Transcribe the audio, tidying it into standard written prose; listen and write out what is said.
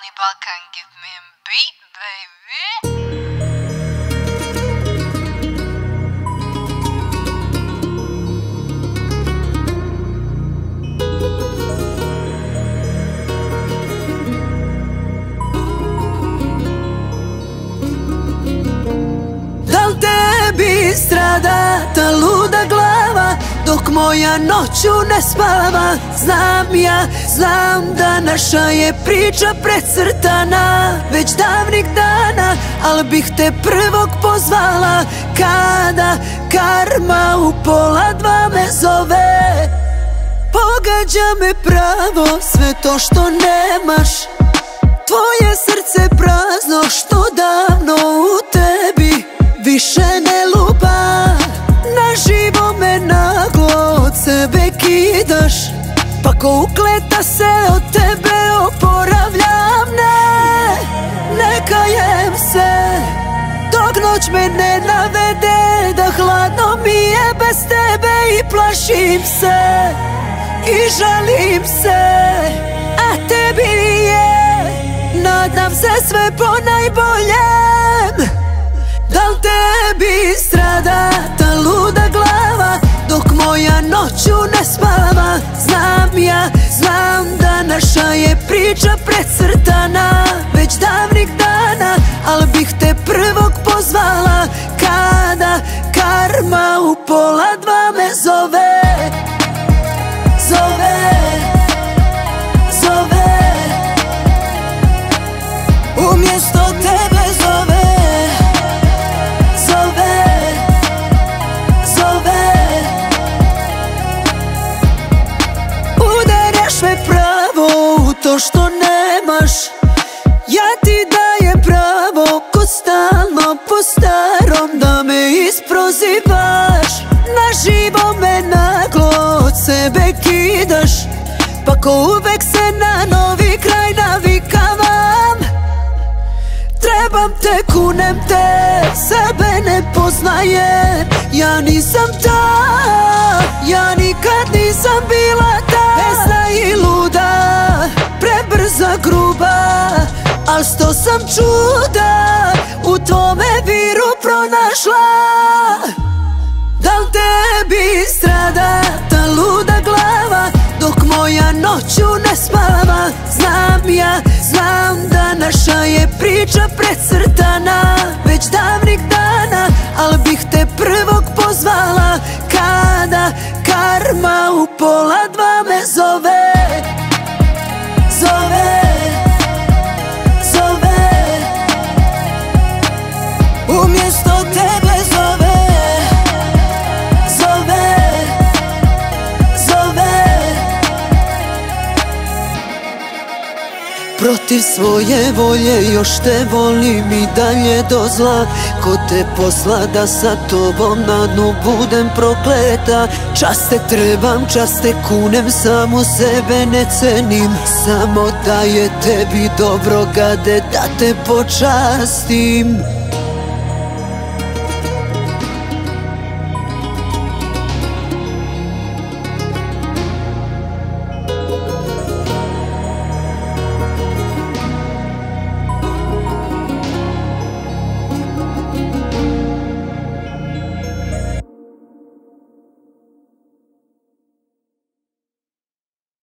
Only Balkan, give me a beat, baby. Dal tebi strada ta luda glava dok moja noću ne spava? Znam da naša je priča precrtana već davnih dana, al bih te prvog pozvala kada karma u 1:30 me zove. Pogađa me pravo sve to što nemaš, tvoje srce prazno što davno u tebi više ne lupa. Na živo me naglo od sebe kidaš, pa ko ukleta se od tebe oporavljam. Ne kajem se dok noć me ne navede da hladno mi je bez tebe i plašim se i žalim se, a tebi je, nadam se sve po najboljem. Dal tebi strada ta luda glava dok moja noću ne spava? Znam da naša je priča precrtana već davnih dana, al bih te prvog pozvala kada karma u 1:30 me zove. Umjesto tebe zove. Udaraš me pravo u to što nemaš, ja ti dajem pravo ko stalno po starom da me isprozivaš. Na živo me naglo od sebe kidaš, pa ko uvek se na novi kraj navikavam. Trebam te, kunem te, sebe ne poznajem. Ja nisam ta, ja nikad nisam bila ta. Vesna i luda, prebrza, gruba, al 100 sam čuda u tvome viru pronašla. Dal tebi strada ta luda glava dok moja noću ne spava? Znam da naša je priča precrtana već davnih dana, al bih te prvog pozvala kada karma u 1:30 me zove. Umjesto tebe zove. Protiv svoje volje još te volim i dalje do zla. Ko te posla da sa tobom na dnu budem prokleta? Čas te trebam, čas te kunem, samo sebe ne cenim. Samo da je tebi dobro gade da te počastim.